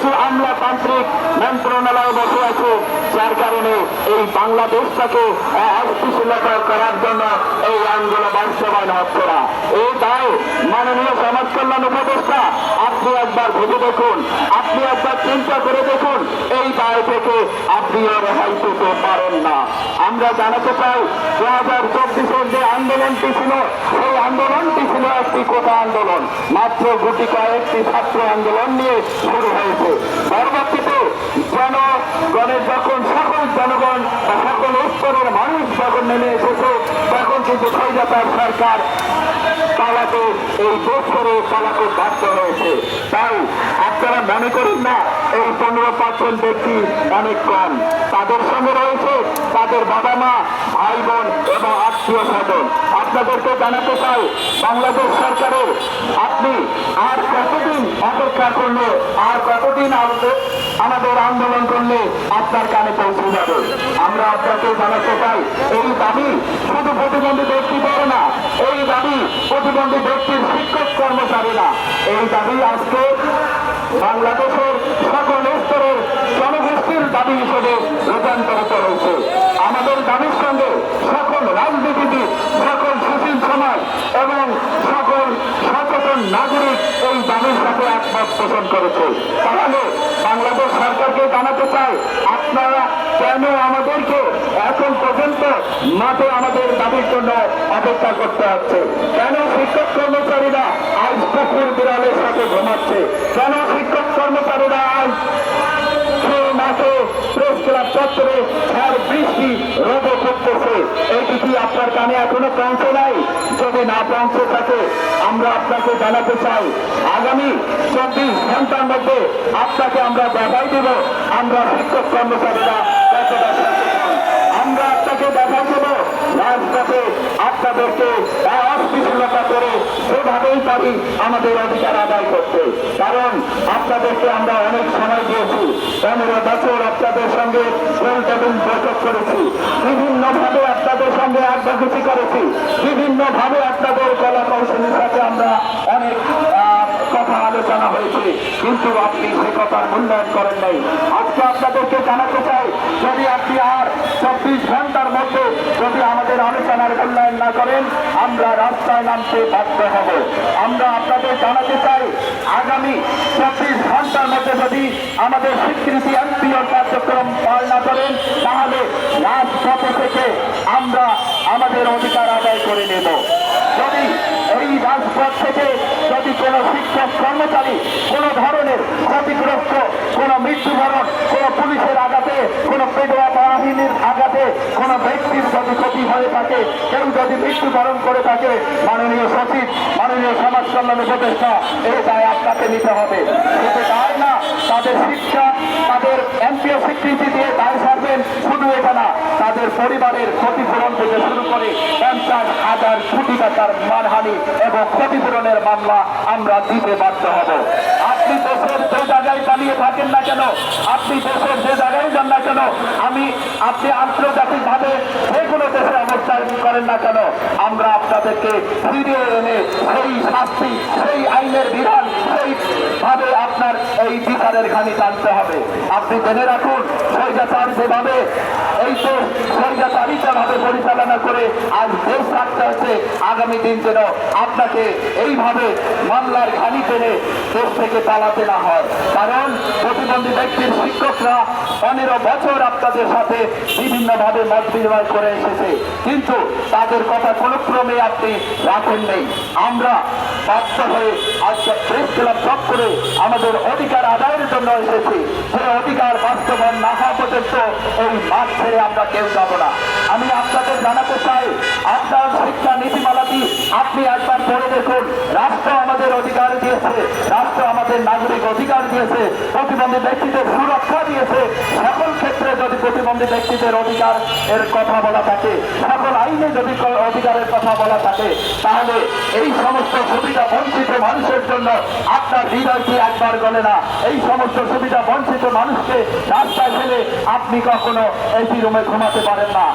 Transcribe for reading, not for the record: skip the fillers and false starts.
কিছু আমলাতান্ত্রিক মন্ত্রণালয় বসে আছে, যার কারণে এই বাংলাদেশটাকে অস্থিতিশীলতা করার জন্য এই আইনগুলো বাস্তবায়ন হচ্ছে না। এই দায় মাননীয় সমাজ কল্যাণ উপদেষ্টা, আপনি একবার ভেবে দেখুন, আপনি একবার চিন্তা করে দেখুন, এই দায় থেকে আপনিও রেহাই পেতে পারেন না। আমরা জানাতে চাই 2024-এর যে আন্দোলনটি ছিল, সেই আন্দোলনটি ছিল একটি কোটা আন্দোলন, মাত্র গুটি কয়েকটি ছাত্র আন্দোলন নিয়ে শুরু হয়েছে। পরবর্তীতে জনগণের যখন সকল জনগণ বা সকল স্তরের মানুষ যখন নেমে এসেছে, তখন কিন্তু স্বৈরাচার সরকার পালাতে এই দেশ করে পালাতে বাধ্য হয়েছে। তাই আপনারা মনে করেন না এই 15% ব্যক্তি অনেক কম, তাদের সঙ্গে রয়েছে তাদের বাবা মা, ভাই বোন এবং আত্মীয় স্বজন। আপনাদেরকে জানাতে চাই, বাংলাদেশ সরকারের আপনি আর কতদিন অপেক্ষা করলে, আর কতদিন আমাদের আন্দোলন করলে আপনার কানে পৌঁছে যাবে? আমরা আপনাকে জানাতে চাই, এই দাবি শুধু প্রতিবন্ধী ব্যক্তি বলে না, এই দাবি প্রতিবন্ধী ব্যক্তির শিক্ষক কর্মচারীরা, এই দাবি আজকে বাংলাদেশের সকল স্তরের জনগোষ্ঠীর দাবি হিসেবে রূপান্তরিত হয়েছে। আমাদের দাবির সঙ্গে সকল রাজনীতিবিদ, সকল সুশীল সমাজ এবং সকল সচেতন নাগরিক এই দাবির সাথে একমত পোষণ করেছে। তাহলে বাংলাদেশ সরকারকে জানাতে চাই, আপনারা কেন আমাদেরকে এখন পর্যন্ত মাঠে আমাদের দাবির জন্য অপেক্ষা করতে হচ্ছে? কেন শিক্ষক কর্মচারীরা আজ কুকুর বিড়ালের সাথে ঘুমাচ্ছে? কেন শিক্ষক কর্মচারীরা আজ মাঠে প্রেস ক্লাব চত্বরে ঝড় বৃষ্টি রোদে করতেছে? এটি কি আপনার কানে এখনো পৌঁছে নাই? যদি না পৌঁছে থাকে, আমরা আপনাকে জানাতে চাই, আগামী 24 ঘন্টার মধ্যে আপনাকে আমরা দেখাই দেব আমরা শিক্ষক কর্মচারীরা কতটা সচেতন। আমরা আপনাকে দেখাই দেব রাজপথে আপনাদেরকে অস্থিতিশীলতা করে সেভাবেই পারি আমাদের অধিকার আদায় করতে। কারণ আপনাদেরকে আমরা অনেক সময় দিয়েছি, 15 বছর আপনাদের সঙ্গে গোল টেবিল বৈঠক করেছি, বিভিন্নভাবে আপনাদের সঙ্গে অ্যাডভোকেসি করেছি, বিভিন্নভাবে আপনাদের কলা কৌশলীর সাথে আমরা অনেক কথা আলোচনা হয়েছে, কিন্তু আপনি সে কথার মূল্যায়ন করেন নাই। আজকে আপনাদেরকে জানাতে চাই, যদি আপনি আর 24 ঘন্টার মধ্যে যদি আমাদের আলোচনার মূল্যায়ন না করেন, আমরা রাস্তায় নামতে বাধ্য হব। আমরা আপনাদের জানাতে চাই, আগামী 24 ঘন্টার মধ্যে যদি আমাদের স্বীকৃতি এমপিওর কার্যক্রম পালন না করেন, তাহলে রাজপথে থেকে আমরা আমাদের অধিকার আদায় করে নেব। যদি এই রাজপথ থেকে যদি কোনো শিক্ষক কর্মচারী কোনো ধরনের ক্ষতিগ্রস্ত, কোনো মৃত্যুবরণ, কোনো পুলিশের আঘাতে, কোনো পেটোয়া বাহিনীর আঘাতে কোনো ব্যক্তির যদি ক্ষতি হয়ে থাকে, কেউ যদি মৃত্যুবরণ করে থাকে, মাননীয় সচিব, মাননীয় সমাজ কল্যাণ উপদেষ্টা, এই দায় আপনাকে নিতে হবে। শুধু দায় না, তাদের শিক্ষা, তাদের এমপিও স্বীকৃতি দিয়ে দায় সারবেন, শুধু এটা না, তাদের পরিবারের ক্ষতিপূরণ থেকে শুরু করে 50,000 কোটি টাকার মানহানি এবং ক্ষতিপূরণের মামলা আমরা দিতে বাধ্য হব। আপনি দেশের যে জায়গায় দাঁড়িয়ে থাকেন না কেন, আপনি দেশের যে জায়গায় যান না কেন, আপনি আন্তর্জাতিকভাবে যে কোনো দেশে অবস্থান করেন না কেন, আমরা আপনাদেরকে ফিরিয়ে এনে সেই শাস্তি, সেই আইনের বিধান, সেইভাবে আপনার এই বিচারের ঘানি টানতে হবে। আপনি জেনে রাখুন, স্বৈরাচার যেভাবে এই দেশ স্বৈরাচারিতাভাবে পরিচালনা করে আজ দেশ রাখতে হচ্ছে, আগামী দিন যেন আপনাকে এইভাবে মামলার ঘানি টেনে দেশ থেকে পালাতে না হয়। কারণ প্রতিবন্ধী ব্যক্তির শিক্ষকরা 15 বছর আপনাদের সাথে বিভিন্নভাবে মত বিনিময় করে এসেছে, কিন্তু তাদের কথা কোনো ক্রমে আপনি রাখেন নেই। আমরা বাধ্য হয়ে আজকে প্রেস ক্লাব সব করে আমাদের অধিকার আদায়ের জন্য এসেছি। সে অধিকার বাস্তবায়ন না হওয়া পর্যন্ত এই মাঠ ছেড়ে আমরা কেউ যাব না। আমি আপনাদের জানাতে চাই, আপনার শিক্ষা নীতিমালাটি আপনি একবার পড়ে দেখুন। রাষ্ট্র আমাদের অধিকার দিয়েছে, রাষ্ট্র আমাদের নাগরিক অধিকার দিয়েছে, প্রতিবন্ধী ব্যক্তিদের সুরক্ষা দিয়েছে। সকল ক্ষেত্রে যদি প্রতিবন্ধী ব্যক্তিদের অধিকার এর কথা বলা থাকে, সকল আইনে যদি অধিকারের কথা বলা থাকে, তাহলে এই সমস্ত সুবিধা বঞ্চিত মানুষের জন্য আপনার হৃদয়টি একবার গলে না। এই সমস্ত সুবিধা বঞ্চিত মানুষকে রাস্তায় ফেলে আপনি কখনো এসি রুমে ঘুমাতে পারেন না।